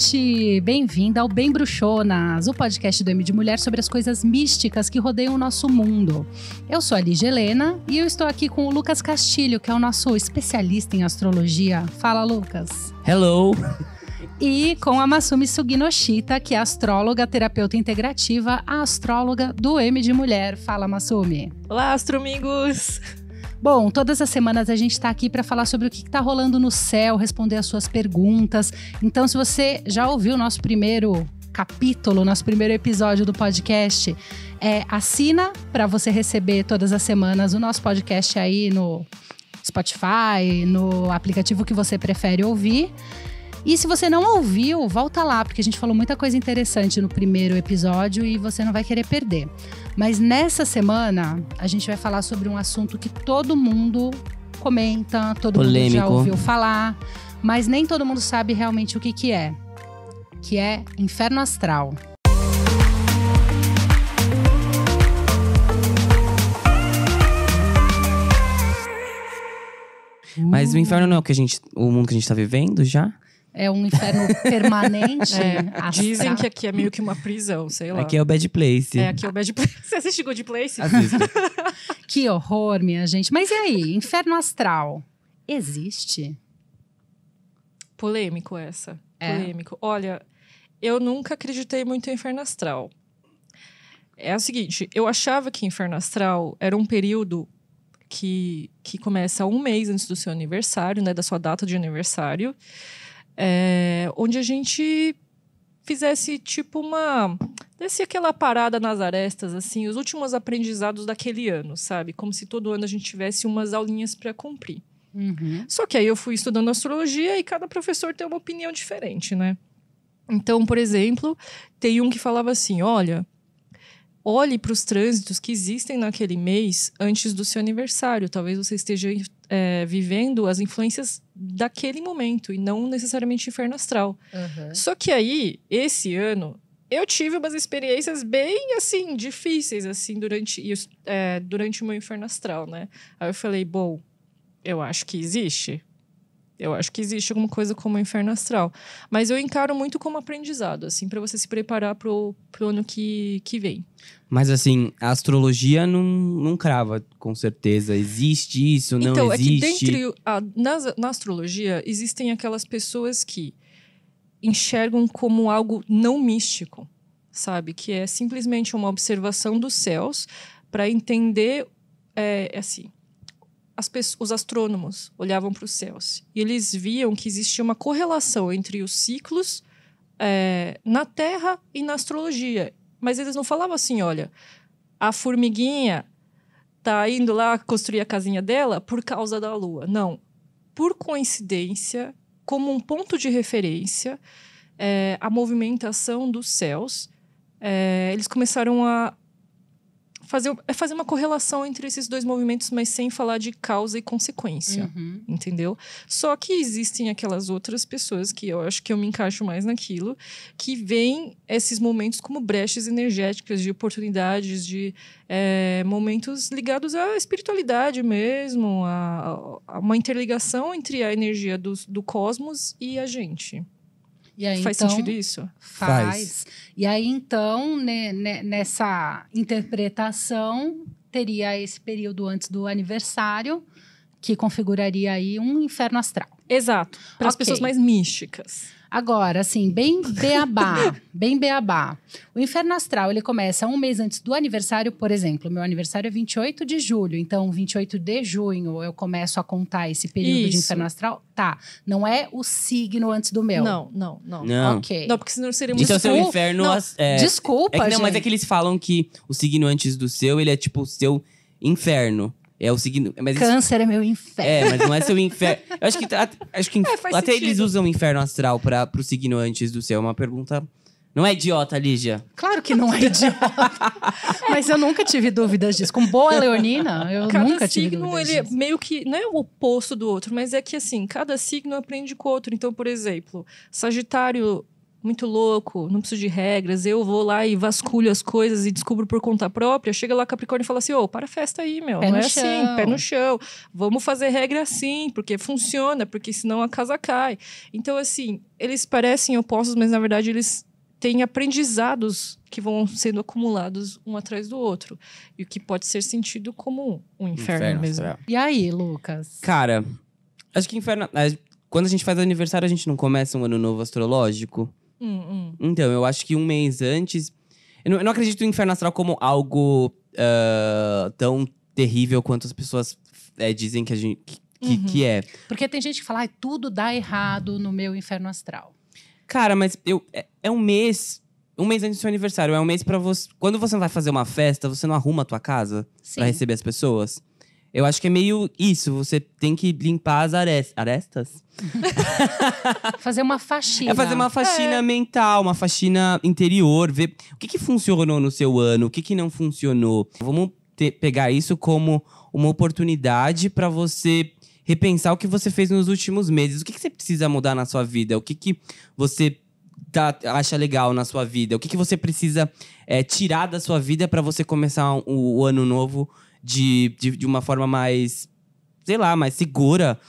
gente! Bem-vinda ao Bem Bruxonas, o podcast do M de Mulher sobre as coisas místicas que rodeiam o nosso mundo. Eu sou a Lígia Helena e eu estou aqui com o Lucas Castilho, que é o nosso especialista em astrologia. Fala, Lucas! Hello! E com a Masumi Suginoshita, que é astróloga, terapeuta integrativa, a astróloga do M de Mulher. Fala, Masumi! Olá, astromingos! Bom, todas as semanas a gente está aqui para falar sobre o que está rolando no céu, responder as suas perguntas. Então, se você já ouviu o nosso primeiro capítulo, nosso primeiro episódio do podcast, assina para você receber todas as semanas o nosso podcast aí no Spotify, no aplicativo que você prefere ouvir. E se você não ouviu, volta lá, porque a gente falou muita coisa interessante no primeiro episódio e você não vai querer perder. Mas nessa semana, a gente vai falar sobre um assunto que todo mundo comenta, todo mundo já ouviu falar, mas nem todo mundo sabe realmente o que é. Que é inferno astral. Mas o inferno não é o mundo que a gente tá vivendo já? É um inferno permanente. Dizem que aqui é meio que uma prisão, sei lá. Aqui é o Bad Place. Aqui é o Bad Place. Você assiste Good Place? Assisto. Que horror, minha gente. Mas e aí, inferno astral existe? Polêmico essa. Polêmico. Olha, eu nunca acreditei muito em inferno astral. É o seguinte, eu achava que inferno astral era um período que começa um mês antes do seu aniversário, né, da sua data de aniversário, onde a gente fizesse tipo desse aquela parada nas arestas, assim, os últimos aprendizados daquele ano, sabe? Como se todo ano a gente tivesse umas aulinhas para cumprir. Uhum. Só que aí eu fui estudando astrologia e cada professor tem uma opinião diferente, né? Então, por exemplo, tem um que falava assim, olhe para os trânsitos que existem naquele mês antes do seu aniversário. Talvez você esteja vivendo as influências daquele momento e não necessariamente inferno astral. Uhum. Só que aí, esse ano, eu tive umas experiências bem, assim, difíceis, assim, durante o meu inferno astral, né? Aí eu falei, bom, eu acho que existe. Eu acho que existe alguma coisa como inferno astral. Mas eu encaro muito como aprendizado, assim, para você se preparar pro ano que vem. Mas assim, a astrologia não crava com certeza. Existe isso, não existe? Então, é que na astrologia, existem aquelas pessoas que enxergam como algo não místico, sabe? Que é simplesmente uma observação dos céus para entender, assim... Os astrônomos olhavam para os céus e eles viam que existia uma correlação entre os ciclos na Terra e na astrologia. Mas eles não falavam assim, olha, a formiguinha tá indo lá construir a casinha dela por causa da Lua. Não. Por coincidência, como um ponto de referência, a movimentação dos céus, eles começaram a fazer uma correlação entre esses dois movimentos, mas sem falar de causa e consequência, entendeu? Só que existem aquelas outras pessoas que eu acho que eu me encaixo mais naquilo, que veem esses momentos como brechas energéticas, de oportunidades, de momentos ligados à espiritualidade mesmo, a uma interligação entre a energia do cosmos e a gente. E aí, Faz sentido isso? Faz. E aí, então, nessa interpretação, teria esse período antes do aniversário, que configuraria aí um inferno astral. Exato. Para as pessoas mais místicas. Agora, assim, bem beabá, bem beabá. O inferno astral, ele começa um mês antes do aniversário, por exemplo. Meu aniversário é 28 de julho, então 28 de junho eu começo a contar esse período de inferno astral. Tá, não é o signo antes do meu. Não. Ok. Não, porque senão seria muito... Então, seu inferno... Desculpa, gente. Não, mas é que eles falam que o signo antes do seu, ele é tipo o seu inferno. É o signo... Mas Câncer é meu inferno. mas não é seu inferno. Eu acho que até sentido. eles usam inferno astral pro signo antes do seu. É uma pergunta... Não é idiota, Lígia? Claro que não é idiota. Mas eu nunca tive dúvidas disso. Com boa leonina, eu nunca tive dúvidas Cada signo, ele meio que... Não é o oposto do outro, mas é que, assim, cada signo aprende com o outro. Então, por exemplo, Sagitário muito louco, não preciso de regras, eu vou lá e vasculho as coisas e descubro por conta própria, chega lá Capricórnio e fala assim, para a festa aí, meu, não é assim, pé no chão, vamos fazer regra assim, porque funciona, porque senão a casa cai. Então, assim, eles parecem opostos, mas na verdade eles têm aprendizados que vão sendo acumulados um atrás do outro, e o que pode ser sentido como um inferno mesmo. E aí, Lucas? Cara, acho que inferno... Quando a gente faz aniversário, a gente não começa um ano novo astrológico? Então, eu acho que um mês antes... Eu não acredito no inferno astral como algo tão terrível quanto as pessoas dizem que, que é. Porque tem gente que fala, tudo dá errado no meu inferno astral. Cara, mas é um mês antes do seu aniversário. É um mês pra você... Quando você vai fazer uma festa, você não arruma a tua casa pra receber as pessoas? Eu acho que é meio isso. Você tem que limpar as arestas? Fazer uma faxina. É fazer uma faxina mental, uma faxina interior. Ver o que funcionou no seu ano, o que não funcionou. Vamos pegar isso como uma oportunidade pra você repensar o que você fez nos últimos meses. O que você precisa mudar na sua vida? O que você acha legal na sua vida? O que você precisa tirar da sua vida pra você começar o ano novo de uma forma mais, sei lá, mais segura?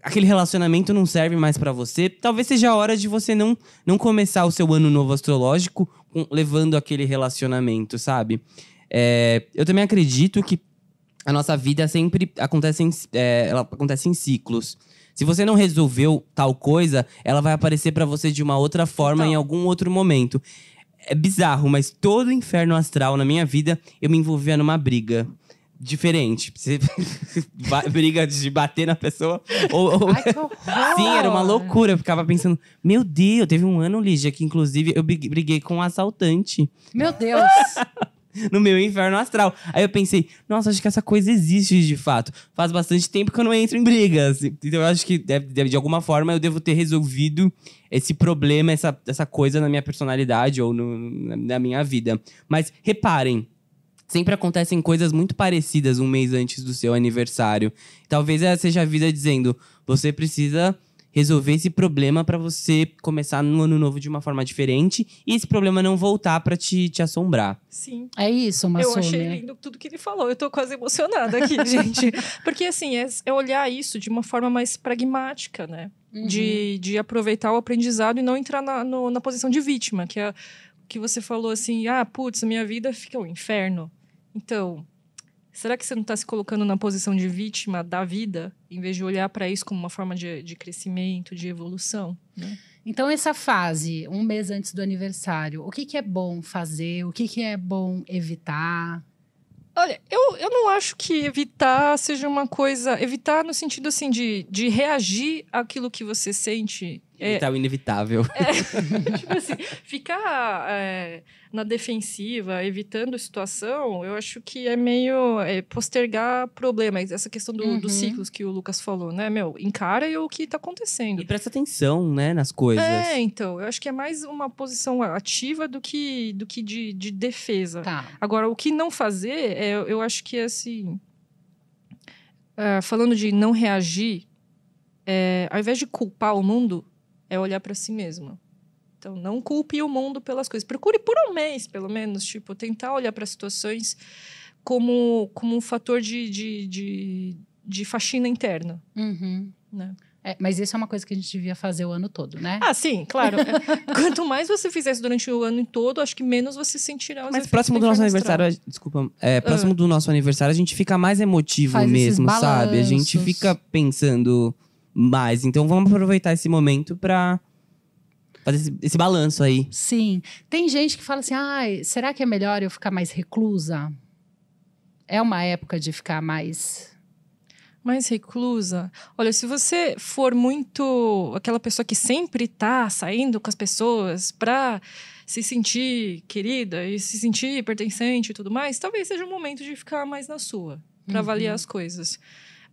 Aquele relacionamento não serve mais pra você. Talvez seja a hora de você não começar o seu ano novo astrológico levando aquele relacionamento, sabe? Eu também acredito que a nossa vida sempre acontece ela acontece em ciclos. Se você não resolveu tal coisa, ela vai aparecer pra você de uma outra forma em algum outro momento. É bizarro, mas todo inferno astral na minha vida, eu me envolvia numa briga diferente. Briga de bater na pessoa. Ai, que horror! Sim, era uma loucura. Eu ficava pensando, meu Deus, teve um ano, Lígia, que inclusive eu briguei com um assaltante. Meu Deus! No meu inferno astral. Aí eu pensei, nossa, acho que essa coisa existe de fato. Faz bastante tempo que eu não entro em brigas. Então eu acho que de alguma forma eu devo ter resolvido esse problema, essa coisa na minha personalidade ou na minha vida. Mas reparem, sempre acontecem coisas muito parecidas um mês antes do seu aniversário. Talvez essa seja a vida dizendo, você precisa resolver esse problema pra você começar no ano novo de uma forma diferente e esse problema não voltar pra te assombrar. Sim. É isso, Massumi. Eu achei lindo tudo que ele falou. Eu tô quase emocionada aqui, gente. Porque, assim, é olhar isso de uma forma mais pragmática, né? Uhum. De aproveitar o aprendizado e não entrar na posição de vítima. Que é que você falou assim, putz, a minha vida fica um inferno. Então, será que você não está se colocando na posição de vítima da vida, em vez de olhar para isso como uma forma de crescimento, de evolução? Né? Então, essa fase, um mês antes do aniversário, o que é bom fazer? O que é bom evitar? Olha, eu não acho que evitar seja uma coisa... Evitar no sentido, assim, de reagir àquilo que você sente. Evitar o inevitável. Tipo assim, ficar na defensiva, evitando a situação, eu acho que é meio postergar problemas. Essa questão dos ciclos que o Lucas falou, né? Encara o que tá acontecendo. E presta atenção, né, nas coisas. Então, eu acho que é mais uma posição ativa do que de defesa. Tá. Agora, o que não fazer, eu acho que assim... falando de não reagir, ao invés de culpar o mundo, é olhar para si mesmo. Então, não culpe o mundo pelas coisas. Procure por um mês, pelo menos, tentar olhar para situações como um fator de faxina interna. Uhum. Né? Mas isso é uma coisa que a gente devia fazer o ano todo, né? Sim, claro. Quanto mais você fizer isso durante o ano todo, acho que menos você sentirá os Mas próximo do nosso aniversário, desculpa, próximo do nosso aniversário, a gente fica mais emotivo mesmo, sabe? A gente fica pensando mais. Então vamos aproveitar esse momento pra fazer esse balanço aí. Sim. Tem gente que fala assim, será que é melhor eu ficar mais reclusa? É uma época de ficar mais reclusa? Olha, se você for muito aquela pessoa que sempre tá saindo com as pessoas pra se sentir querida e se sentir pertencente e tudo mais, talvez seja o momento de ficar mais na sua, pra avaliar as coisas.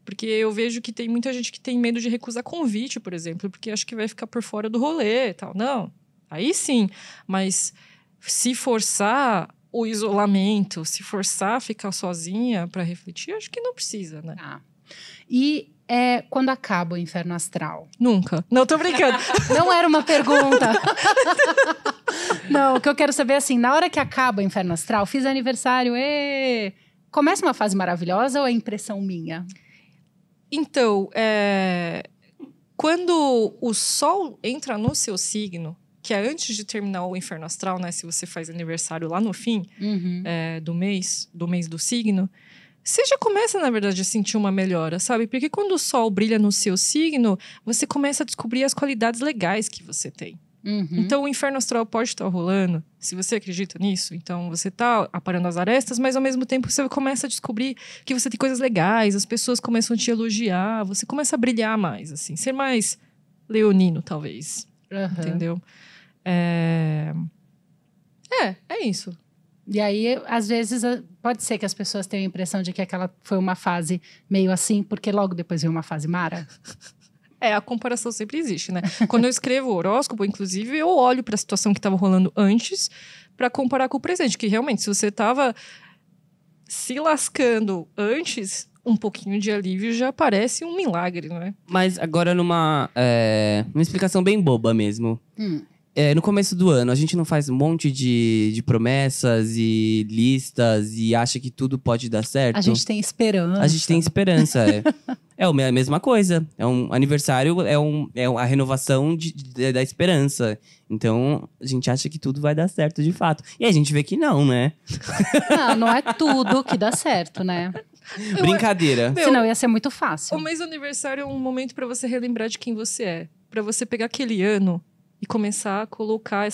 Porque eu vejo que tem muita gente que tem medo de recusar convite, por exemplo, porque acha que vai ficar por fora do rolê e tal. Não, aí sim. Mas se forçar o isolamento, se forçar a ficar sozinha para refletir, acho que não precisa, né? E é quando acaba o inferno astral? Nunca. Não, tô brincando. Não era uma pergunta. Não, o que eu quero saber é assim, na hora que acaba o inferno astral, fiz aniversário, começa uma fase maravilhosa ou é impressão minha? Então, quando o Sol entra no seu signo, que é antes de terminar o inferno astral, né? Se você faz aniversário lá no fim do mês do signo, você já começa, na verdade, a sentir uma melhora, sabe? Porque quando o Sol brilha no seu signo, você começa a descobrir as qualidades legais que você tem. Então, o inferno astral pode estar rolando, se você acredita nisso. Então, você está aparando as arestas, mas ao mesmo tempo você começa a descobrir que você tem coisas legais, as pessoas começam a te elogiar, você começa a brilhar mais, assim. Ser mais leonino, talvez. Entendeu? É isso. E aí, às vezes, pode ser que as pessoas tenham a impressão de que aquela foi uma fase meio assim, porque logo depois veio uma fase mara. A comparação sempre existe, né? Quando eu escrevo o horóscopo, inclusive, eu olho para a situação que estava rolando antes para comparar com o presente. Que realmente, se você estava se lascando antes, um pouquinho de alívio já parece um milagre, não é? Mas agora uma explicação bem boba mesmo. No começo do ano, a gente não faz um monte de promessas e listas e acha que tudo pode dar certo? A gente tem esperança. A gente tem esperança, É a mesma coisa. É um aniversário, é a renovação da esperança. Então, a gente acha que tudo vai dar certo, de fato. E a gente vê que não, né? Não é tudo que dá certo, né? Brincadeira. Senão ia ser muito fácil. O mês do aniversário é um momento para você relembrar de quem você é. Para você pegar aquele ano e começar a colocar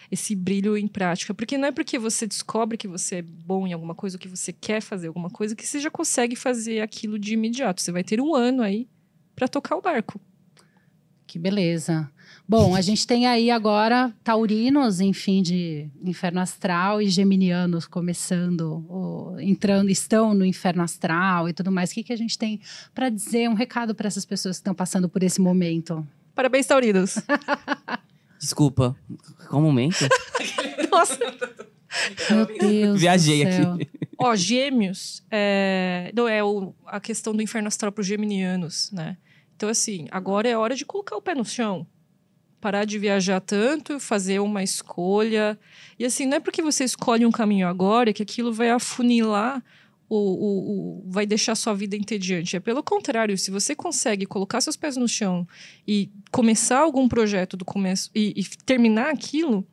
esse brilho em prática. Porque não é porque você descobre que você é bom em alguma coisa, ou que você quer fazer alguma coisa, que você já consegue fazer aquilo de imediato. Você vai ter um ano aí para tocar o barco. Que beleza. Bom, a gente tem aí agora taurinos, enfim, de inferno astral e geminianos estão no inferno astral e tudo mais. O que a gente tem para dizer, um recado para essas pessoas que estão passando por esse momento? Parabéns, taurinos. Desculpa, qual momento? Nossa. Meu Deus. Viajei do céu. aqui. Gêmeos a questão do inferno astral para os geminianos, né? Então, assim, agora é hora de colocar o pé no chão. Parar de viajar tanto, fazer uma escolha. E assim, não é porque você escolhe um caminho agora que aquilo vai afunilar vai deixar sua vida entediante. É pelo contrário, se você consegue colocar seus pés no chão e começar algum projeto do começo e terminar aquilo,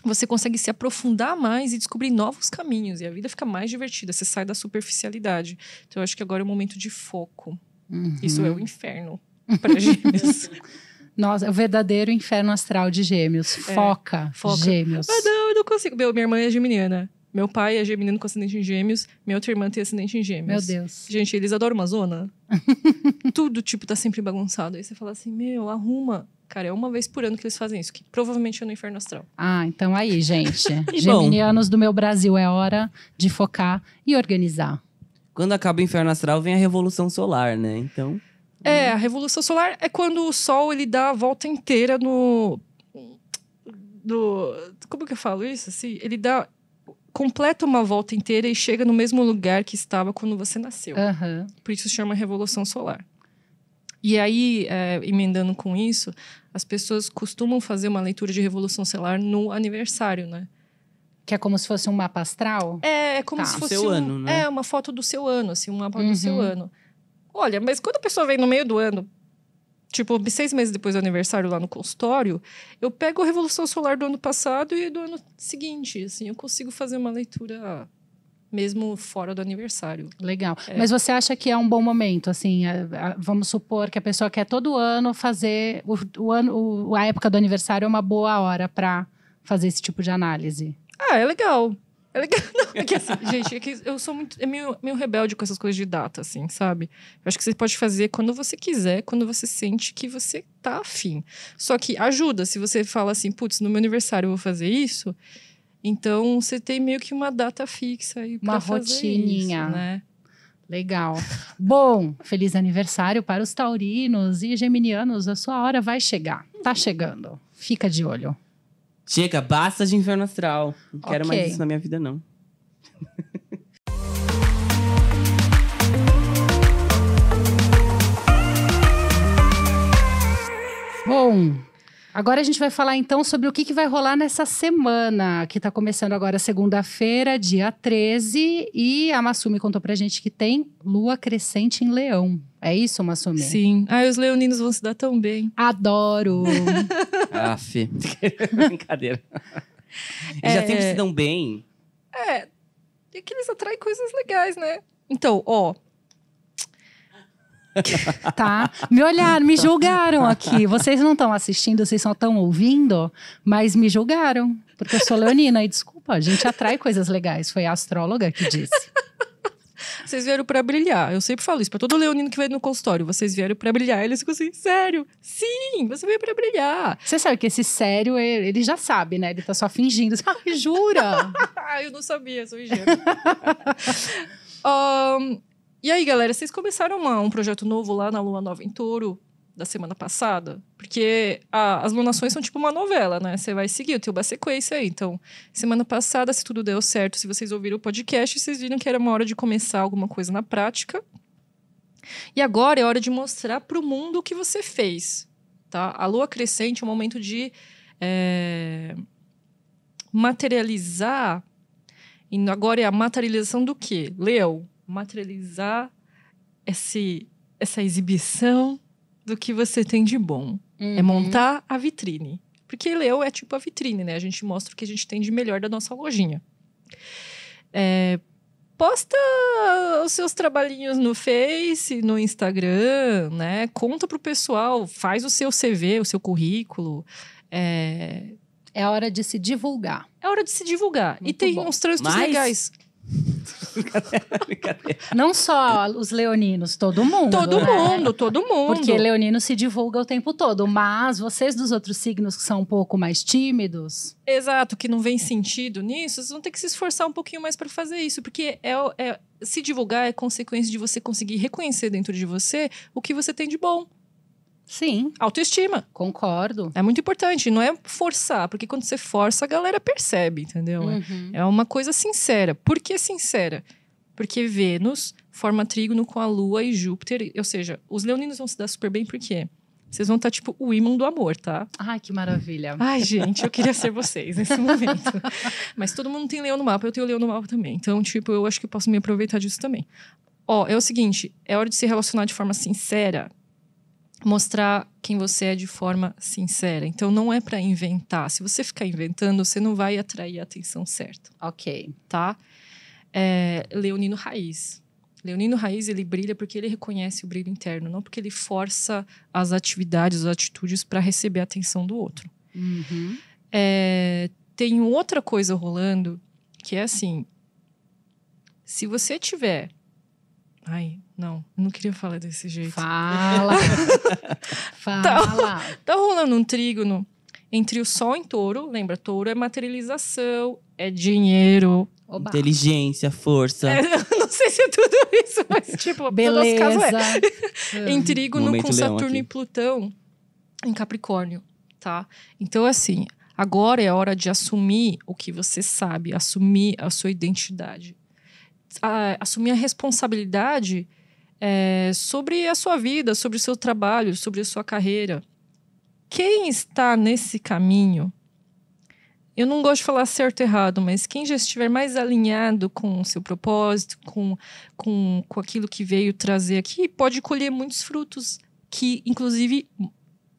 você consegue se aprofundar mais e descobrir novos caminhos. E a vida fica mais divertida, você sai da superficialidade. Então, eu acho que agora é o momento de foco. Isso é o inferno para Gêmeos. Nossa, é o verdadeiro inferno astral de Gêmeos. Foca. Gêmeos. Eu não consigo. Minha irmã é geminiana. Meu pai é geminiano com ascendente em Gêmeos. Minha outra irmã tem ascendente em Gêmeos. Meu Deus. Gente, eles adoram uma zona. Tudo, tá sempre bagunçado. Aí você fala assim, arruma. Cara, é uma vez por ano que eles fazem isso. Que provavelmente é no inferno astral. Então aí, gente. Geminianos do meu Brasil, é hora de focar e organizar. Quando acaba o inferno astral, vem a revolução solar, né? Então... a revolução solar é quando o Sol, ele dá a volta inteira no... Como que eu falo isso? Assim, ele completa uma volta inteira e chega no mesmo lugar que estava quando você nasceu. Por isso se chama Revolução Solar. E aí, emendando com isso, as pessoas costumam fazer uma leitura de Revolução Solar no aniversário, né? Que é como se fosse um mapa astral? É como se fosse seu ano, né? uma foto do seu ano, assim, um mapa do seu ano. Olha, mas quando a pessoa vem no meio do ano, tipo, 6 meses depois do aniversário lá no consultório, eu pego a Revolução Solar do ano passado e do ano seguinte, assim, eu consigo fazer uma leitura mesmo fora do aniversário. Legal. Mas você acha que é um bom momento, assim, vamos supor que a pessoa quer todo ano fazer, a época do aniversário é uma boa hora para fazer esse tipo de análise? É legal. É legal. Não, que assim, gente, eu sou muito... meio rebelde com essas coisas de data, assim, sabe? Eu acho que você pode fazer quando você quiser, quando você sente que você tá afim. Só que ajuda, se você fala assim, putz, no meu aniversário eu vou fazer isso, então você tem meio que uma data fixa aí pra fazer rotininha, isso, né? Legal. Bom, feliz aniversário para os taurinos e geminianos. A sua hora vai chegar. Tá chegando. Fica de olho. Chega, basta de inferno astral. Não quero mais isso na minha vida, não. Bom, agora a gente vai falar então sobre o que vai rolar nessa semana, que tá começando agora segunda-feira, dia 13, e a Masumi contou pra gente que tem lua crescente em Leão. É isso, Masumi? Sim. Os leoninos vão se dar tão bem. Adoro! Aff. Brincadeira. Eles já sempre se dão bem. É que eles atraem coisas legais, né? Então, Tá? Me olharam, me julgaram aqui. Vocês não estão assistindo, vocês só estão ouvindo, mas me julgaram. Porque eu sou leonina e desculpa, a gente atrai coisas legais. Foi a astróloga que disse. Vocês vieram pra brilhar. Eu sempre falo isso pra todo leonino que vai no consultório. Vocês vieram pra brilhar. Eles ficam assim, sério? Sim, você veio pra brilhar. Você sabe que esse sério, ele já sabe, né? Ele tá só fingindo. Ai, jura? Eu não sabia, sou ingênua. E aí, galera, vocês começaram um projeto novo lá na Lua Nova em Touro da semana passada? Porque as lunações são tipo uma novela, né? Você vai seguir, tem uma sequência aí. Então, semana passada, se tudo deu certo, se vocês ouviram o podcast, vocês viram que era uma hora de começar alguma coisa na prática. E agora é hora de mostrar pro mundo o que você fez, tá? A lua crescente é um momento de materializar. E agora é a materialização do quê? Leão, materializar essa exibição do que você tem de bom. É montar a vitrine. Porque Leão é tipo a vitrine, né? A gente mostra o que a gente tem de melhor da nossa lojinha. Posta os seus trabalhinhos no Face, no Instagram, né? Conta pro pessoal, faz o seu CV, o seu currículo. É hora de se divulgar. É hora de se divulgar. Muito e tem bom. uns trânsitos legais. Brincadeira. Não só os leoninos, todo mundo. Todo né? mundo, todo mundo. Porque leonino se divulga o tempo todo. Mas vocês dos outros signos que são um pouco mais tímidos... Exato, que não vem sentido nisso, vocês vão ter que se esforçar um pouquinho mais para fazer isso. Porque se divulgar é consequência de você conseguir reconhecer dentro de você o que você tem de bom. Sim, Autoestima. concordo. É muito importante, não é forçar. Porque quando você força, a galera percebe, entendeu? Uhum. É uma coisa sincera. Por que sincera? Porque Vênus forma trígono com a Lua e Júpiter. Ou seja, os leoninos vão se dar super bem, por quê? Vocês vão estar tipo o ímã do amor, tá? Ai, que maravilha. Ai, gente, eu queria ser vocês nesse momento. Mas todo mundo tem leão no mapa, eu tenho leão no mapa também. Então, tipo, eu acho que eu posso me aproveitar disso também. É o seguinte, é hora de se relacionar de forma sincera. Mostrar quem você é de forma sincera. Então, não é pra inventar. Se você ficar inventando, você não vai atrair a atenção certa. Ok. Tá? Leonino raiz. Leonino raiz, ele brilha porque ele reconhece o brilho interno, não porque ele força as atividades, as atitudes para receber a atenção do outro. Uhum. Tem outra coisa rolando, que é assim, se você tiver... Ai, não, eu não queria falar desse jeito. Fala. Fala. Tá rolando um trígono entre o Sol em Touro. Lembra, Touro é materialização, é dinheiro. Oba. Inteligência, força. Eu não sei se é tudo isso, mas tipo, Beleza. no nosso caso em trígono Momento com leão Saturno aqui. e Plutão em Capricórnio, tá? Então, assim, agora é hora de assumir o que você sabe, assumir a sua identidade. Assumir a responsabilidade sobre a sua vida, sobre o seu trabalho, sobre a sua carreira. Quem está nesse caminho, eu não gosto de falar certo ou errado, mas quem já estiver mais alinhado com o seu propósito, com aquilo que veio trazer aqui, pode colher muitos frutos que, inclusive,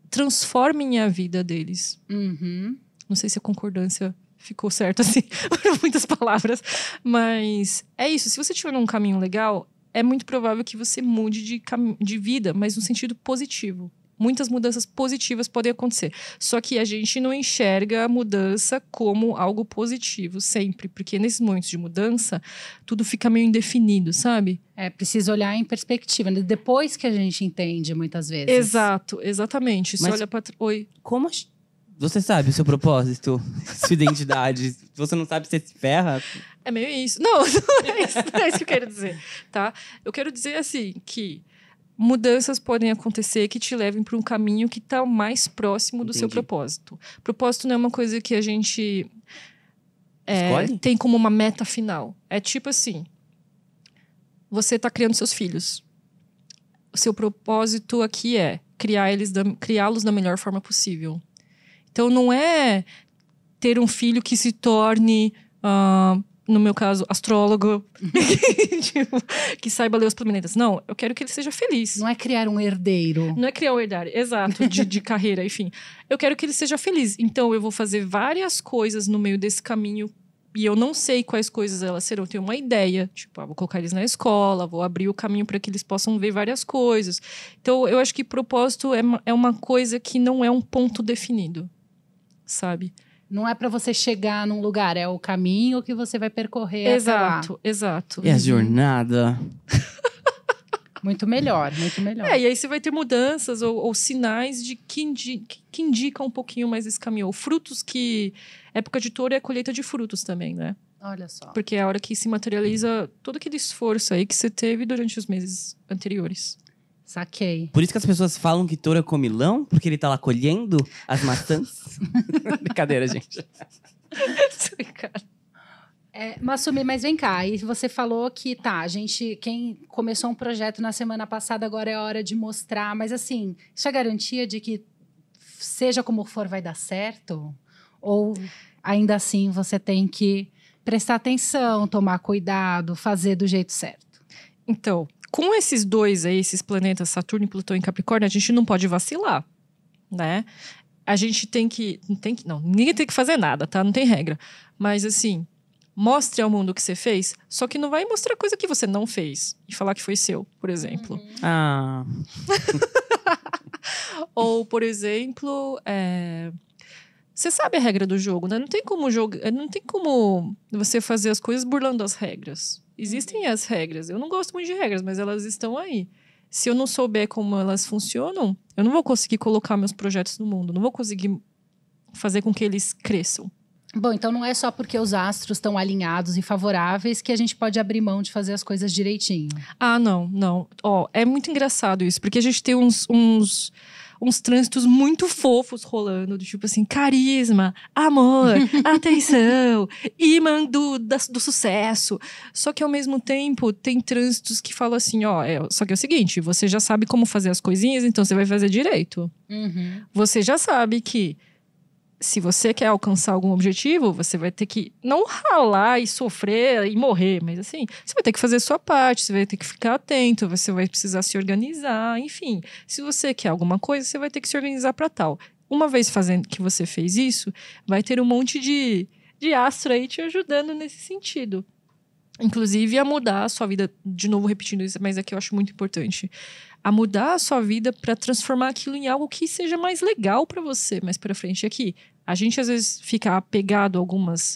transformem a vida deles. Uhum. Não sei se a concordância ficou certa, assim, por muitas palavras. Mas é isso. Se você estiver num caminho legal, é muito provável que você mude de vida, mas no sentido positivo. Muitas mudanças positivas podem acontecer. Só que a gente não enxerga a mudança como algo positivo sempre. Porque nesses momentos de mudança, tudo fica meio indefinido, sabe? Precisa olhar em perspectiva, né? Depois que a gente entende, muitas vezes. Exato, exatamente. Você Mas- olha pra... Oi. Como você sabe o seu propósito, sua identidade? Se você não sabe, você se ferra. É meio isso. Não, não é isso que eu quero dizer, tá? Eu quero dizer, assim, que mudanças podem acontecer que te levem para um caminho que está mais próximo do seu Entendi. propósito. Propósito não é uma coisa que a gente Escolhe? tem como uma meta final. É tipo assim, você está criando seus filhos. O seu propósito aqui é criá-los da melhor forma possível. Então, não é ter um filho que se torne, no meu caso, astrólogo, tipo, que saiba ler os planetas. Não, eu quero que ele seja feliz. Não é criar um herdeiro. Não é criar um herdeiro, exato, de carreira, enfim. Eu quero que ele seja feliz. Então, eu vou fazer várias coisas no meio desse caminho. E eu não sei quais coisas elas serão. Eu tenho uma ideia. Tipo, vou colocar eles na escola, vou abrir o caminho para que eles possam ver várias coisas. Então, eu acho que propósito é uma coisa que não é um ponto definido, sabe? Não é para você chegar num lugar, é o caminho que você vai percorrer até lá. Exato. E a jornada? Muito melhor, muito melhor. E aí você vai ter mudanças ou sinais que indicam um pouquinho mais esse caminho. Ou frutos que... Época de touro é a colheita de frutos também, né? Olha só. Porque é a hora que se materializa todo aquele esforço aí que você teve durante os meses anteriores. Saquei. Por isso que as pessoas falam que touro é comilão? Porque ele tá lá colhendo as maçãs? Brincadeira, gente. Massumi, mas vem cá. E você falou que, quem começou um projeto na semana passada, agora é a hora de mostrar. Mas assim, isso é garantia de que seja como for, vai dar certo? Ou ainda assim você tem que prestar atenção, tomar cuidado, fazer do jeito certo? Então, com esses dois aí, esses planetas, Saturno e Plutão em Capricórnio, a gente não pode vacilar, né? A gente ninguém tem que fazer nada, tá? Não tem regra. Mas assim, mostre ao mundo o que você fez, só que não vai mostrar coisa que você não fez e falar que foi seu, por exemplo. Ou, por exemplo, você sabe a regra do jogo, né? Não tem como você fazer as coisas burlando as regras. Existem as regras. Eu não gosto muito de regras, mas elas estão aí. Se eu não souber como elas funcionam, eu não vou conseguir colocar meus projetos no mundo. Não vou conseguir fazer com que eles cresçam. Bom, então não é só porque os astros estão alinhados e favoráveis que a gente pode abrir mão de fazer as coisas direitinho. Não. É muito engraçado isso, porque a gente tem uns trânsitos muito fofos rolando, do tipo assim, carisma, amor, atenção, imã do sucesso. Só que ao mesmo tempo tem trânsitos que falam assim, só que é o seguinte, você já sabe como fazer as coisinhas, então você vai fazer direito. Uhum. Você já sabe que se você quer alcançar algum objetivo, você vai ter que não ralar e sofrer e morrer, mas assim, você vai ter que fazer a sua parte, você vai ter que ficar atento, você vai precisar se organizar, enfim. Se você quer alguma coisa, você vai ter que se organizar para tal. Uma vez fazendo que você fez isso, vai ter um monte de astro aí te ajudando nesse sentido. Inclusive a mudar a sua vida, de novo repetindo isso, mas aqui eu acho muito importante, a mudar a sua vida para transformar aquilo em algo que seja mais legal para você mais para frente. Aqui, a gente às vezes fica apegado a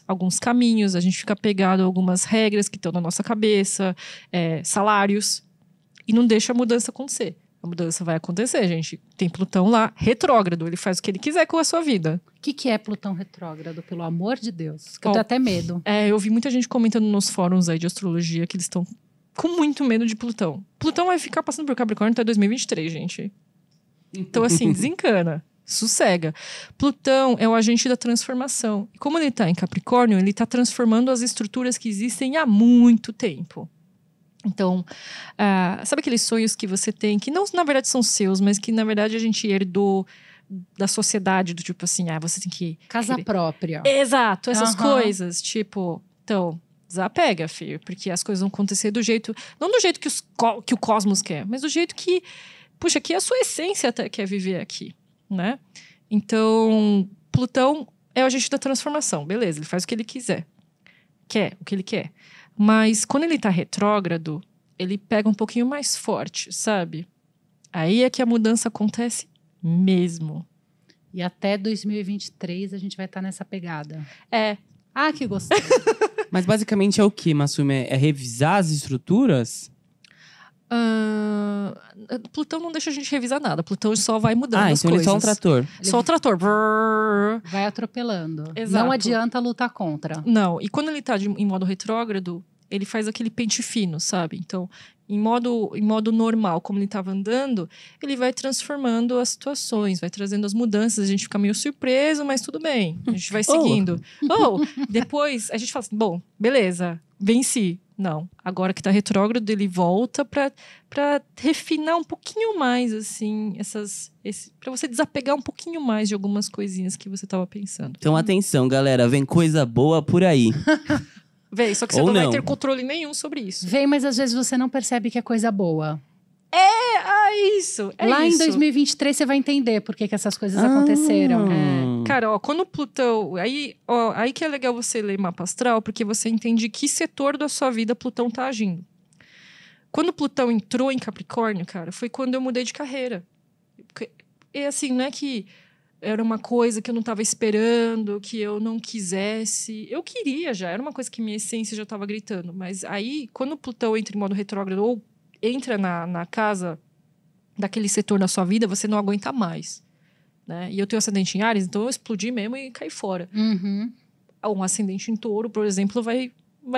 alguns caminhos, a gente fica apegado a algumas regras que estão na nossa cabeça, salários, e não deixa a mudança acontecer. A mudança vai acontecer, gente. Tem Plutão lá, retrógrado, ele faz o que ele quiser com a sua vida. O que é Plutão retrógrado, pelo amor de Deus? Que eu tenho até medo. Eu vi muita gente comentando nos fóruns aí de astrologia que eles estão com muito medo de Plutão. Plutão vai ficar passando por Capricórnio até 2023, gente. Então, assim, desencana. Sossega. Plutão é o agente da transformação. E como ele está em Capricórnio, ele está transformando as estruturas que existem há muito tempo. Então, sabe aqueles sonhos que você tem, que não, na verdade, são seus, mas que, na verdade, a gente herdou da sociedade, do tipo assim, você tem que... Casa própria. Exato, essas coisas. Tipo, então, desapega, filho. Porque as coisas vão acontecer do jeito... Não do jeito que o cosmos quer, mas do jeito que... Puxa, que a sua essência até quer viver aqui, né? Então, Plutão é o agente da transformação. Beleza, ele faz o que ele quiser. Quer o que ele quer. Mas quando ele tá retrógrado, ele pega um pouquinho mais forte, sabe? Aí é que a mudança acontece mesmo. E até 2023 a gente vai estar nessa pegada. Que gostoso. Mas basicamente é o que, Massumi? É revisar as estruturas? Plutão não deixa a gente revisar nada. Plutão só vai mudando as então coisas. Ele é só um trator. Só o trator. Vai atropelando. Exato. Não adianta lutar contra. Não. E quando ele tá em modo retrógrado, ele faz aquele pente fino, sabe? Então, em modo normal, como ele estava andando, ele vai transformando as situações, vai trazendo as mudanças. A gente fica meio surpreso, mas tudo bem. A gente vai seguindo. Depois, a gente fala assim, bom, beleza, venci. Não. Agora que tá retrógrado, ele volta pra refinar um pouquinho mais, assim, pra você desapegar um pouquinho mais de algumas coisinhas que você tava pensando. Então, atenção, galera. Vem coisa boa por aí. Véi, só que você Ou não vai não. ter controle nenhum sobre isso. Vem, mas às vezes você não percebe que é coisa boa. Isso. É Lá isso. em 2023 você vai entender por que essas coisas aconteceram. Cara, ó, quando Plutão... Aí que é legal você ler mapa astral, porque você entende que setor da sua vida Plutão tá agindo. Quando Plutão entrou em Capricórnio, cara, foi quando eu mudei de carreira. E assim, não é que era uma coisa que eu não estava esperando, que eu não quisesse. Eu queria já, era uma coisa que minha essência já estava gritando. Mas aí, quando Plutão entra em modo retrógrado ou entra na casa daquele setor da sua vida, você não aguenta mais. Né? E eu tenho ascendente em Áries, então eu explodi mesmo e caí fora. Uhum. Um ascendente em Touro, por exemplo, vai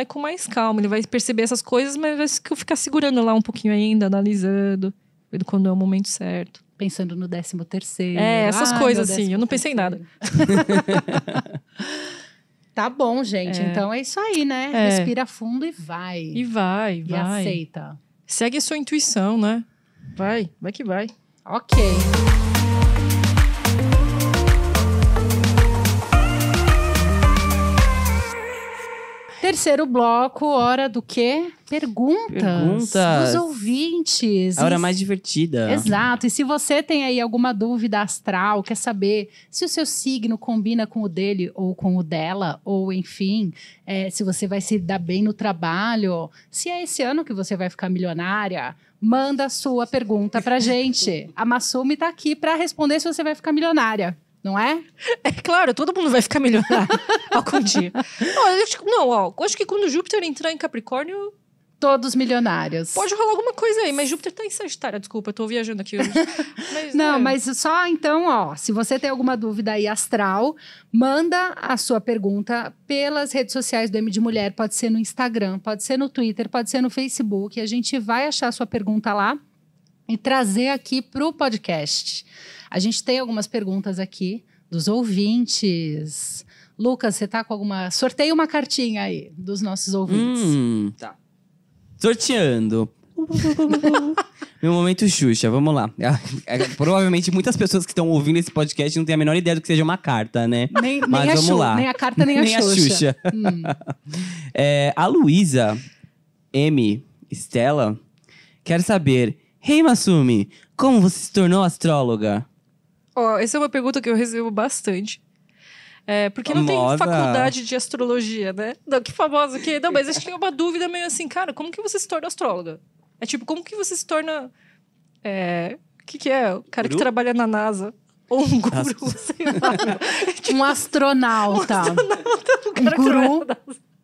com mais calma. Ele vai perceber essas coisas, mas vai ficar segurando lá um pouquinho ainda, analisando, vendo quando é o momento certo. Pensando no 13º. Essas coisas assim. Eu não pensei em nada. Tá bom, gente. Então é isso aí, né? Respira fundo e vai. E vai. E aceita. Segue a sua intuição, né? Vai que vai. Ok. Terceiro bloco, hora do quê? Perguntas dos ouvintes. A hora mais divertida. Exato. E se você tem aí alguma dúvida astral, quer saber se o seu signo combina com o dele ou com o dela, ou enfim, se você vai se dar bem no trabalho, se é esse ano que você vai ficar milionária, manda a sua pergunta pra gente. A Masumi tá aqui pra responder se você vai ficar milionária. Não é? É claro, todo mundo vai ficar milionário algum dia. Eu acho que quando Júpiter entrar em Capricórnio... Todos milionários. Pode rolar alguma coisa aí, mas Júpiter tá em Sagitário. Desculpa, eu tô viajando aqui hoje. Mas só então, ó, se você tem alguma dúvida aí astral, manda a sua pergunta pelas redes sociais do M de Mulher. Pode ser no Instagram, pode ser no Twitter, pode ser no Facebook. A gente vai achar a sua pergunta lá e trazer aqui pro podcast. A gente tem algumas perguntas aqui dos ouvintes. Lucas, você tá com alguma... Sorteia uma cartinha aí dos nossos ouvintes. Tá. Sorteando. Meu momento Xuxa, vamos lá. Provavelmente muitas pessoas que estão ouvindo esse podcast não têm a menor ideia do que seja uma carta, né? Mas vamos lá. Nem a carta, nem a Xuxa. A Luísa M. Estela quer saber... Hey, Masumi, como você se tornou astróloga? Essa é uma pergunta que eu recebo bastante. Porque famosa. Não tem faculdade de astrologia, né? Não, que famosa que... Não, mas acho que é uma dúvida meio assim, cara, como que você se torna astróloga? É tipo, como que você se torna... O que é? O cara que trabalha na NASA. Ou um guru, sei lá. Um astronauta. Um guru...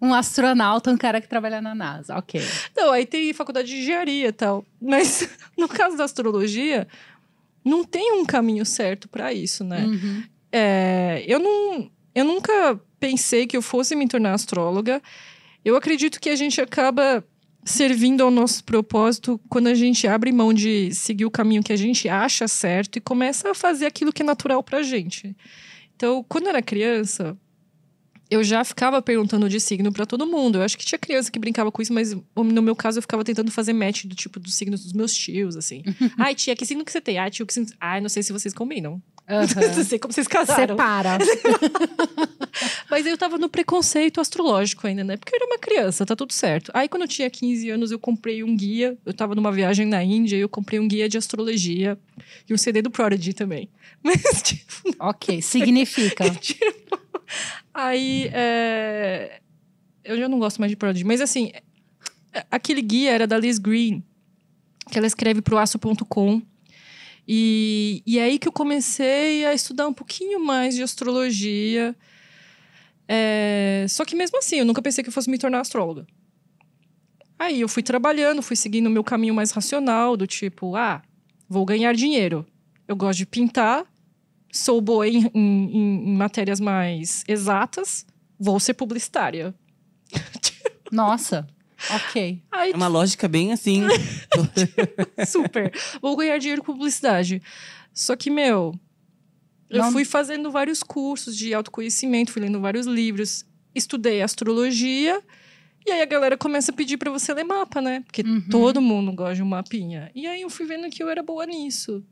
Um astronauta, um cara que trabalha na NASA, ok. Não, aí tem faculdade de engenharia e tal. Mas no caso da astrologia, não tem um caminho certo para isso, né? Uhum. Eu nunca pensei que eu fosse me tornar astróloga. Eu acredito que a gente acaba servindo ao nosso propósito quando a gente abre mão de seguir o caminho que a gente acha certo e começa a fazer aquilo que é natural pra gente. Então, quando eu era criança... Eu já ficava perguntando de signo pra todo mundo. Eu acho que tinha criança que brincava com isso, mas no meu caso eu ficava tentando fazer match do tipo dos signos dos meus tios, assim. Ai, tia, que signo que você tem? Ai, tio, que signo... Ai, não sei se vocês combinam. Não sei como vocês casaram. Separa. Mas eu tava no preconceito astrológico ainda, né? Porque eu era uma criança, tá tudo certo. Aí quando eu tinha 15 anos eu comprei um guia. Eu tava numa viagem na Índia e eu comprei um guia de astrologia. E um CD do Prodigy também. Mas, tipo... Ok, significa... Aí, eu já não gosto mais de Prodigy. Mas, assim, aquele guia era da Liz Green, que ela escreve pro Astro.com. E é aí que eu comecei a estudar um pouquinho mais de astrologia. Só que mesmo assim, eu nunca pensei que eu fosse me tornar astróloga. Aí eu fui trabalhando, fui seguindo o meu caminho mais racional, do tipo, vou ganhar dinheiro. Eu gosto de pintar. Sou boa em matérias mais exatas, vou ser publicitária. Nossa, ok. Aí, É uma lógica bem assim. Super. Vou ganhar dinheiro com publicidade. Só que, eu fui fazendo vários cursos de autoconhecimento, fui lendo vários livros, estudei astrologia E aí a galera começa a pedir pra você ler mapa, né? Porque todo mundo gosta de um mapinha. E aí eu fui vendo que eu era boa nisso.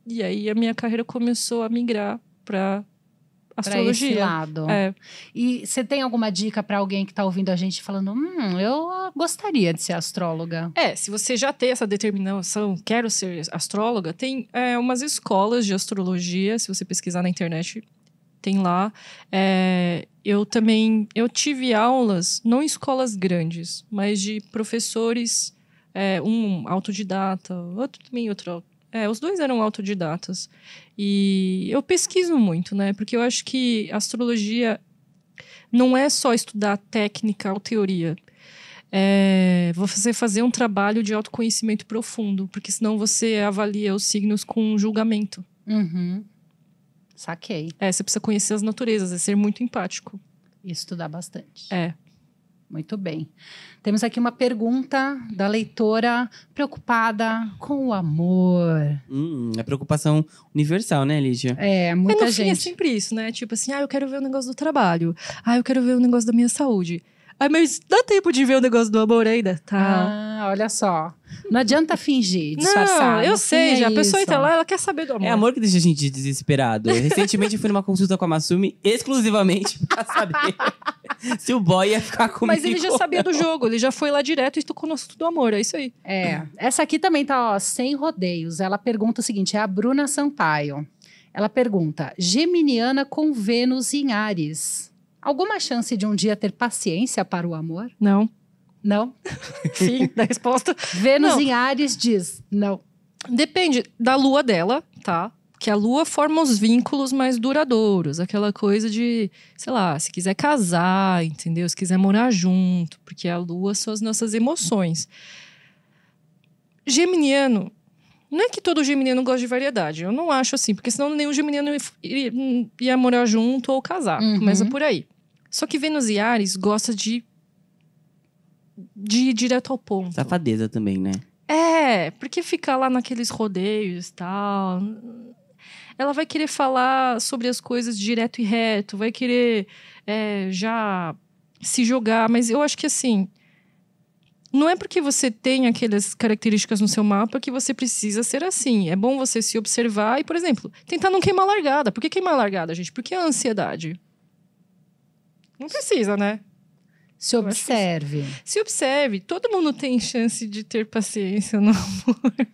E aí a minha carreira começou a migrar pra astrologia. Pra esse lado. É. E você tem alguma dica pra alguém que tá ouvindo a gente falando, eu gostaria de ser astróloga? Se você já tem essa determinação, quero ser astróloga, tem umas escolas de astrologia, se você pesquisar na internet, tem lá. Eu tive aulas, não em escolas grandes, mas de professores, um autodidata, outro também, os dois eram autodidatas. E eu pesquiso muito, né? Porque eu acho que a astrologia não é só estudar técnica ou teoria. Você fazer um trabalho de autoconhecimento profundo, porque senão você avalia os signos com julgamento. Saquei. Você precisa conhecer as naturezas, é ser muito empático. E estudar bastante. Muito bem. Temos aqui uma pergunta da leitora preocupada com o amor. É preocupação universal, né, Lígia? Muita no gente. fim é sempre isso, né? Tipo assim, eu quero ver o negócio do trabalho. Eu quero ver o negócio da minha saúde. Mas dá tempo de ver o negócio do amor ainda? Tá. Olha só. Não adianta fingir, disfarçar. Não, eu sei, já. A pessoa isso. entra lá, ela quer saber do amor. É amor que deixa a gente desesperado. Recentemente eu fui numa consulta com a Masumi exclusivamente pra saber se o boy ia ficar comigo. Mas ele já sabia do jogo, ele já foi lá direto e tocou no assunto do amor, é isso aí. Essa aqui também tá, sem rodeios. Ela pergunta o seguinte, é a Bruna Sampaio. Ela pergunta, geminiana com Vênus em Áries. Alguma chance de um dia ter paciência para o amor? Não. Não? Fim da resposta. Vênus em Áries diz não. Depende da lua dela, tá? Que a lua forma os vínculos mais duradouros. Aquela coisa de, sei lá, se quiser casar, entendeu? Se quiser morar junto. Porque a lua são as nossas emoções. Geminiano, não é que todo geminiano gosta de variedade. Eu não acho assim. Porque senão nenhum geminiano ia morar junto ou casar. Começa por aí. Só que Vênus e Áries gosta de ir direto ao ponto. Safadeza também, né? Porque ficar lá naqueles rodeios e tal. Ela vai querer falar sobre as coisas direto e reto, vai querer já se jogar. Mas eu acho que assim, não é porque você tem aquelas características no seu mapa que você precisa ser assim. É bom você se observar e, por exemplo, tentar não queimar largada. Por que queimar largada, gente? Porque a ansiedade. Não precisa, né? Se observe. Se observe. Todo mundo tem chance de ter paciência no amor.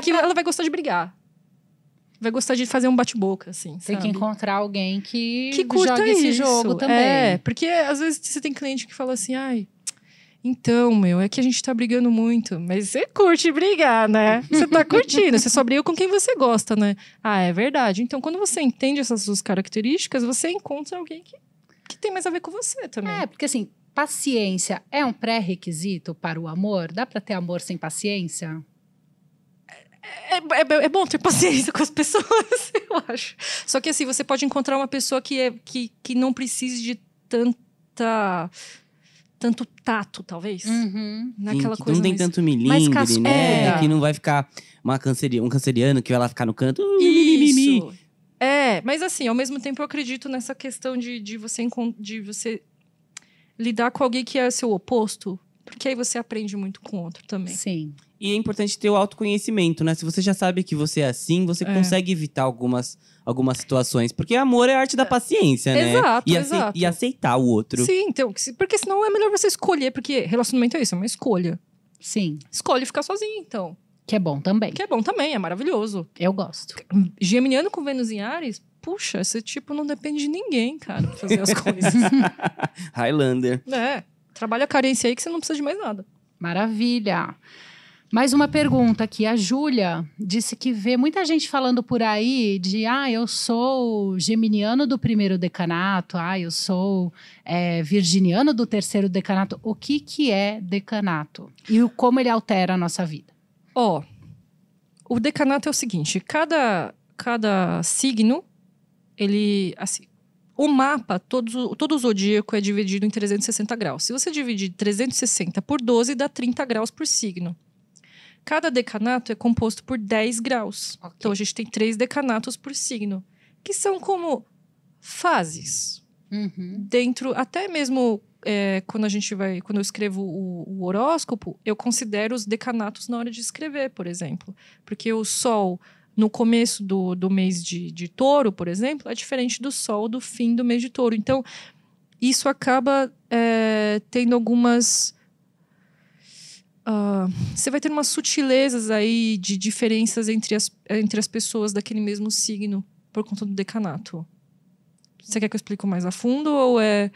Ela vai gostar de brigar. Vai gostar de fazer um bate-boca, assim, Tem sabe? que encontrar alguém que curta jogue esse jogo também. Porque às vezes você tem cliente que fala assim, então, é que a gente tá brigando muito. Mas você curte brigar, né? Você tá curtindo, você só briga com quem você gosta, né? É verdade. Então, quando você entende essas suas características, você encontra alguém que tem mais a ver com você também. Porque assim, paciência é um pré-requisito para o amor? Dá pra ter amor sem paciência? É bom ter paciência com as pessoas, eu acho. Só que assim, você pode encontrar uma pessoa que não precise de tanto tato, talvez. Naquela que coisa não tem mais... tanto milindre, né? Que não vai ficar um canceriano que vai lá ficar no canto. Isso. Mas assim, ao mesmo tempo eu acredito nessa questão de você lidar com alguém que é seu oposto. Porque aí você aprende muito com o outro também. Sim. E é importante ter o autoconhecimento, né? Se você já sabe que você é assim, você consegue evitar algumas situações. Porque amor é a arte da paciência, né? Exato. E aceitar o outro. Sim, então, porque senão é melhor você escolher. Porque relacionamento é isso, é uma escolha. Sim. Escolhe ficar sozinho, então. Que é bom também. Que é bom também, é maravilhoso. Eu gosto. Geminiano com Vênus em Áries, puxa, esse tipo não depende de ninguém, cara, pra fazer as coisas. Highlander. Trabalha a carência aí que você não precisa de mais nada. Maravilha. Mais uma pergunta aqui. A Júlia disse que vê muita gente falando por aí de eu sou geminiano do primeiro decanato, eu sou virginiano do terceiro decanato. O que é decanato? E como ele altera a nossa vida? O decanato é o seguinte, cada signo, ele, assim, o mapa, todo o zodíaco é dividido em 360 graus. Se você dividir 360 por 12, dá 30 graus por signo. Cada decanato é composto por 10 graus. Okay. Então, a gente tem 3 decanatos por signo, que são como fases. Dentro, até mesmo quando eu escrevo o horóscopo, eu considero os decanatos na hora de escrever, por exemplo. Porque o Sol, no começo do mês de Touro, por exemplo, é diferente do Sol do fim do mês de Touro. Então, isso acaba tendo algumas... você vai ter umas sutilezas aí de diferenças entre as pessoas daquele mesmo signo por conta do decanato. Você quer que eu explique mais a fundo ou é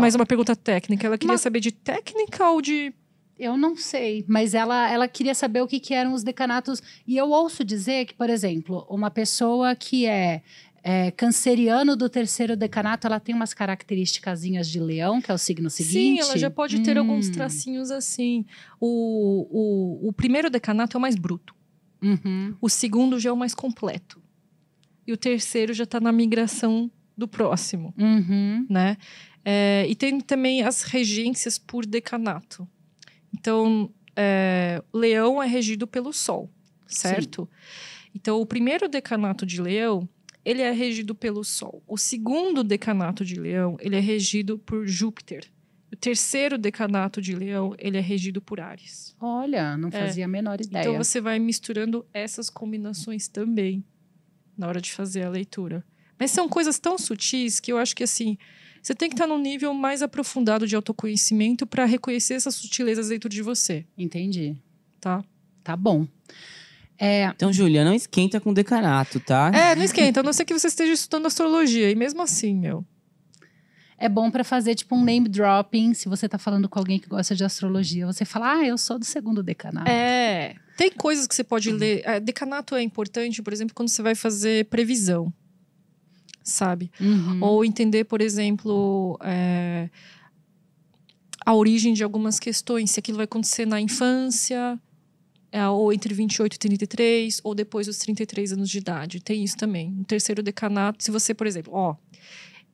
mais uma pergunta técnica? Ela queria saber de técnica ou de... Eu não sei, mas ela queria saber o que eram os decanatos. E eu ouço dizer que, por exemplo, uma pessoa que é canceriano do terceiro decanato, ela tem umas característicasinhas de leão, que é o signo seguinte? Sim, ela já pode ter alguns tracinhos assim. O primeiro decanato é o mais bruto. Uhum. O segundo já é o mais completo. E o terceiro já está na migração do próximo, Uhum. né? E tem também as regências por decanato. Então, Leão é regido pelo Sol, certo? Sim. Então, o primeiro decanato de Leão, ele é regido pelo Sol. O segundo decanato de Leão, ele é regido por Júpiter. O terceiro decanato de Leão, ele é regido por Áries. Olha, não fazia a menor ideia. Então, você vai misturando essas combinações também na hora de fazer a leitura. Mas são coisas tão sutis que eu acho que, assim, você tem que estar num nível mais aprofundado de autoconhecimento para reconhecer essas sutilezas dentro de você. Entendi. Tá? Tá bom. Então, Júlia, não esquenta com decanato, tá? Não esquenta. A não ser que você esteja estudando astrologia. E mesmo assim, É bom para fazer, tipo, um name dropping. Se você tá falando com alguém que gosta de astrologia, você fala, eu sou do segundo decanato. Tem coisas que você pode ler. Decanato é importante, por exemplo, quando você vai fazer previsão. Sabe? Uhum. Ou entender, por exemplo, a origem de algumas questões. Se aquilo vai acontecer na infância, ou entre 28 e 33, ou depois dos 33 anos de idade. Tem isso também. No terceiro decanato, se você, por exemplo,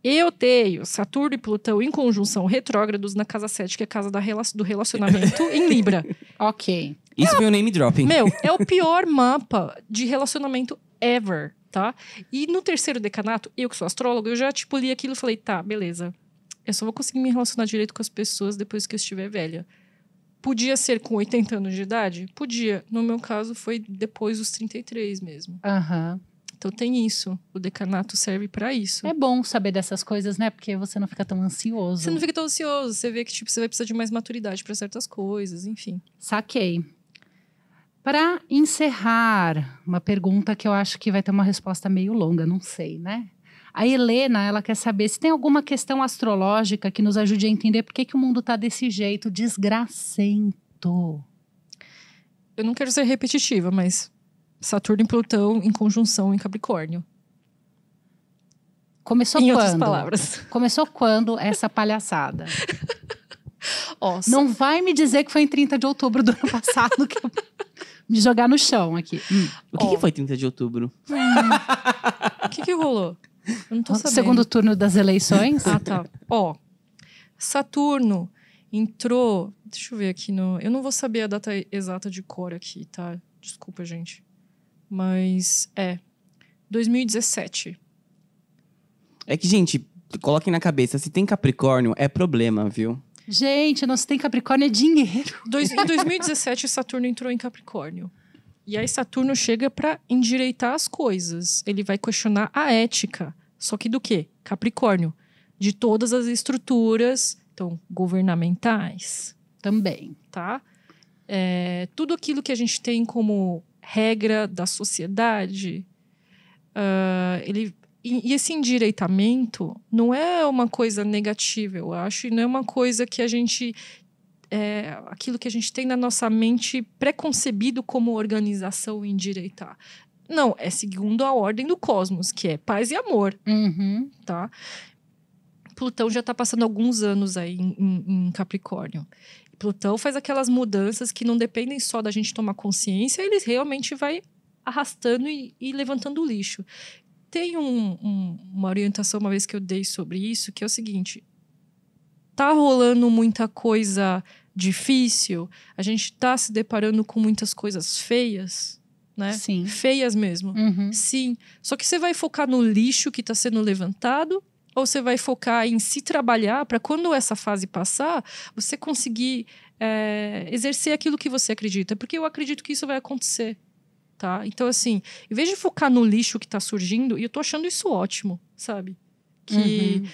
eu tenho Saturno e Plutão em conjunção retrógrados na casa 7, que é a casa do relacionamento, em Libra. Ok. Isso foi um name dropping. É o pior mapa de relacionamento ever, tá? E no terceiro decanato, eu que sou astróloga, eu já, li aquilo e falei, tá, beleza. Eu só vou conseguir me relacionar direito com as pessoas depois que eu estiver velha. Podia ser com 80 anos de idade? Podia. No meu caso, foi depois dos 33 mesmo. Aham. Então tem isso. O decanato serve pra isso. É bom saber dessas coisas, né? Porque você não fica tão ansioso. Você não fica tão ansioso. Você vê que você vai precisar de mais maturidade pra certas coisas, enfim. Saquei. Para encerrar, uma pergunta que eu acho que vai ter uma resposta meio longa, não sei, né? A Helena, ela quer saber se tem alguma questão astrológica que nos ajude a entender por que o mundo tá desse jeito desgracento. Eu não quero ser repetitiva, mas Saturno e Plutão em conjunção em Capricórnio. Começou em quando? outras palavras. Começou quando essa palhaçada? Nossa. Não vai me dizer que foi em 30 de outubro do ano passado que eu me jogar no chão aqui. O que foi 30 de outubro? O que rolou? Eu não tô sabendo. Segundo turno das eleições. Ah, tá. Saturno entrou... Deixa eu ver aqui no... Eu não vou saber a data exata de cor aqui, tá? Desculpa, gente. Mas 2017. É que, gente, coloquem na cabeça, se tem Capricórnio, é problema, viu? Gente, não se tem Capricórnio, é dinheiro. Em 2017, Saturno entrou em Capricórnio. E aí Saturno chega para endireitar as coisas. Ele vai questionar a ética. Só que do quê? Capricórnio. De todas as estruturas, então, governamentais. Também. Tá? Tudo aquilo que a gente tem como regra da sociedade. E esse endireitamento não é uma coisa negativa, eu acho. E não é uma coisa que a gente... aquilo que a gente tem na nossa mente preconcebido como organização endireitar. Não, é segundo a ordem do cosmos, que é paz e amor. Uhum. Tá? Plutão já está passando alguns anos aí em Capricórnio. Plutão faz aquelas mudanças que não dependem só da gente tomar consciência, ele realmente vai arrastando e levantando o lixo. Tem uma orientação, uma vez que eu dei sobre isso, que é o seguinte... Tá rolando muita coisa difícil, a gente tá se deparando com muitas coisas feias, né? Sim. Feias mesmo. Uhum. Sim. Só que você vai focar no lixo que tá sendo levantado Ou você vai focar em se trabalhar para quando essa fase passar, você conseguir exercer aquilo que você acredita? Porque eu acredito que isso vai acontecer, tá? Então, assim, em vez de focar no lixo que está surgindo, e eu tô achando isso ótimo, sabe? Que...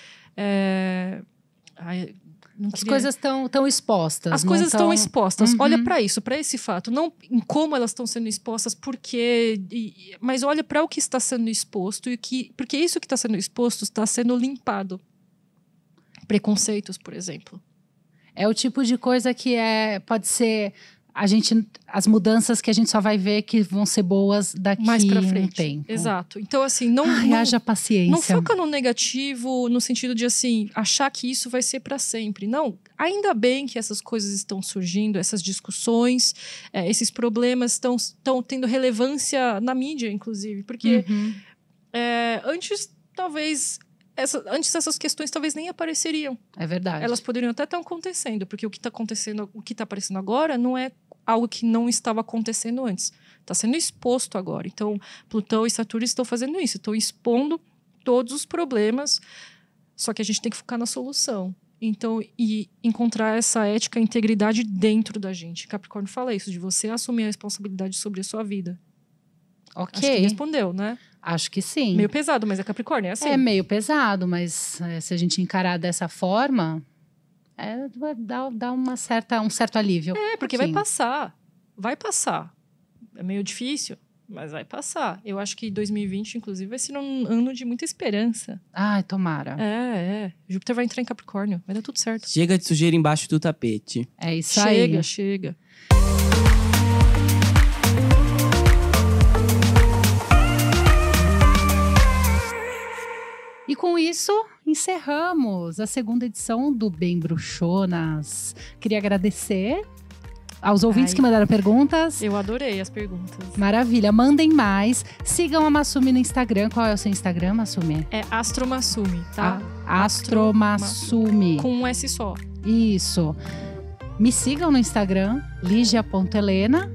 As coisas estão expostas. As coisas estão expostas. Uhum. Olha para isso, para esse fato. Não em como elas estão sendo expostas, por quê, mas olha para o que está sendo exposto. Porque isso que está sendo exposto está sendo limpado. Preconceitos, por exemplo. É o tipo de coisa que pode ser... as mudanças que a gente só vai ver que vão ser boas daqui mais pra frente. Um tempo. Exato. Então, assim, haja paciência. Não foca no negativo, no sentido de, assim, achar que isso vai ser para sempre. Não. Ainda bem que essas coisas estão surgindo, essas discussões, esses problemas estão tendo relevância na mídia, inclusive. Porque antes, talvez... Antes essas questões talvez nem apareceriam. É verdade. Elas poderiam até estar acontecendo, porque o que está acontecendo, o que está aparecendo agora não é algo que não estava acontecendo antes. Está sendo exposto agora. Então, Plutão e Saturno estão fazendo isso, estão expondo todos os problemas, só que a gente tem que focar na solução. Então, e encontrar essa ética e integridade dentro da gente. Capricórnio fala isso, de você assumir a responsabilidade sobre a sua vida. Ok. Acho que respondeu, né? Acho que sim. Meio pesado, mas é Capricórnio, é assim. É meio pesado, mas se a gente encarar dessa forma, vai dar um certo alívio. Porque vai passar. Vai passar. É meio difícil, mas vai passar. Eu acho que 2020, inclusive, vai ser um ano de muita esperança. Ai, tomara. Júpiter vai entrar em Capricórnio. Vai dar tudo certo. Chega de sujeira embaixo do tapete. É isso aí. Chega. E com isso, encerramos a segunda edição do Bem Bruxonas. Queria agradecer aos ouvintes que mandaram perguntas. Eu adorei as perguntas. Maravilha, mandem mais. Sigam a Masumi no Instagram. Qual é o seu Instagram, Masumi? É Astromasumi, tá? Astromasumi. Com um S só. Isso. Me sigam no Instagram, ligia.helena.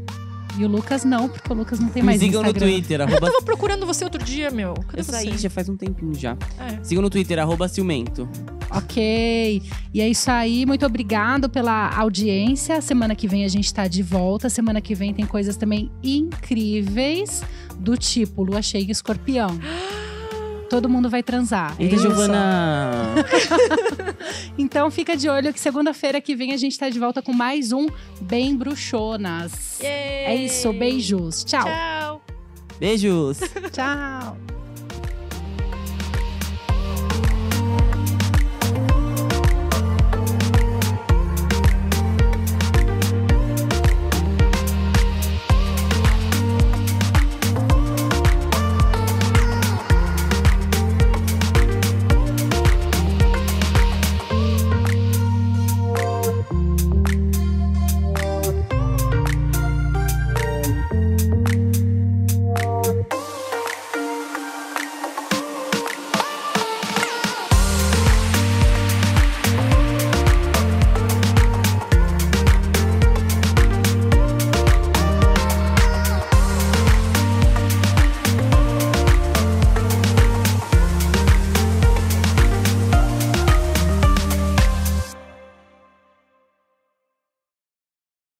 E o Lucas não, porque o Lucas não tem mais Instagram. Me sigam no Twitter, Eu tava procurando você outro dia, meu. Cadê você? saí, já faz um tempinho já. Sigam no Twitter, @ciumento. Ok. E é isso aí. Muito obrigado pela audiência. Semana que vem a gente tá de volta. Semana que vem tem coisas também incríveis, do tipo Lua Cheia e Escorpião. Todo mundo vai transar. Eita, Giovana! Então fica de olho que segunda-feira que vem a gente tá de volta com mais um Bem Bruxonas. Yay! É isso, beijos. Tchau. Tchau. Beijos! Tchau.